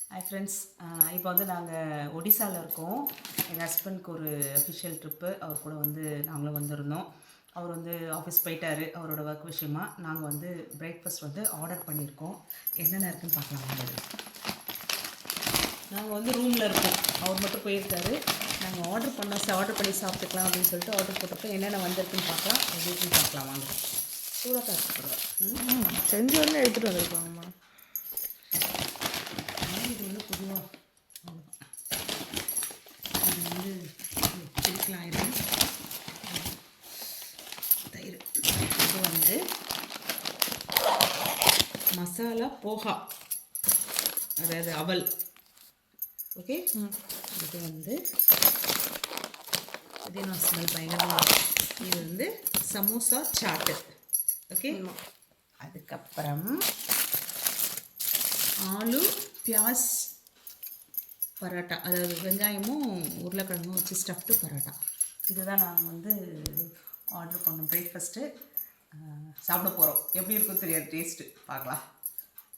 Hi friends, இப்போ வந்து நாங்கள் ஒடிசாவில் இருக்கோம். எங்கள் ஹஸ்பண்ட்க்கு ஒரு அஃபிஷியல் ட்ரிப்பு. அவர் கூட வந்து நாங்களும் வந்திருந்தோம். அவர் வந்து ஆஃபீஸ் போயிட்டார் அவரோட ஒர்க் விஷயமா. நாங்கள் வந்து பிரேக்ஃபாஸ்ட் வந்து ஆர்டர் பண்ணியிருக்கோம். என்னென்ன இருக்குதுன்னு பார்க்கலாம். நாங்கள் வந்து ரூமில் இருக்கோம், அவர் மட்டும் போயிருக்காரு. நாங்கள் ஆர்டர் பண்ணி சாப்பிட்டுக்கலாம் அப்படின்னு சொல்லிட்டு ஆர்டர் போட்டப்போ என்னென்ன வந்திருக்குன்னு பார்க்கலாம், எப்படி இருக்குன்னு பார்க்கலாம். வாங்க. சூடாக தான் இருக்கப்படுவேன் செஞ்சு வந்து எடுத்துகிட்டு வந்துருக்காங்கம்மா. இது வந்து பொதுவாக இது வந்து பிடிக்கலாம் ஆயிடும். தயிர் இது வந்து மசாலா போஹா, அதாவது அவல். ஓகே, இது வந்து இது நான் ஸ்மெல் பயங்கரமாக. இது வந்து சமோசா சாட்டு. ஓகே, அதுக்கப்புறம் ஆலு பியாஸ் பரோட்டா, அதாவது வெங்காயமும் உருளைக்கிழங்கும் வச்சு ஸ்டஃப்டு பரோட்டா. இதுதான் நாங்கள் வந்து ஆர்டர் பண்ணோம். பிரேக்ஃபாஸ்ட்டு சாப்பிட போகிறோம். எப்படி இருக்குன்னு தெரியாது, டேஸ்ட்டு பார்க்கலாம்.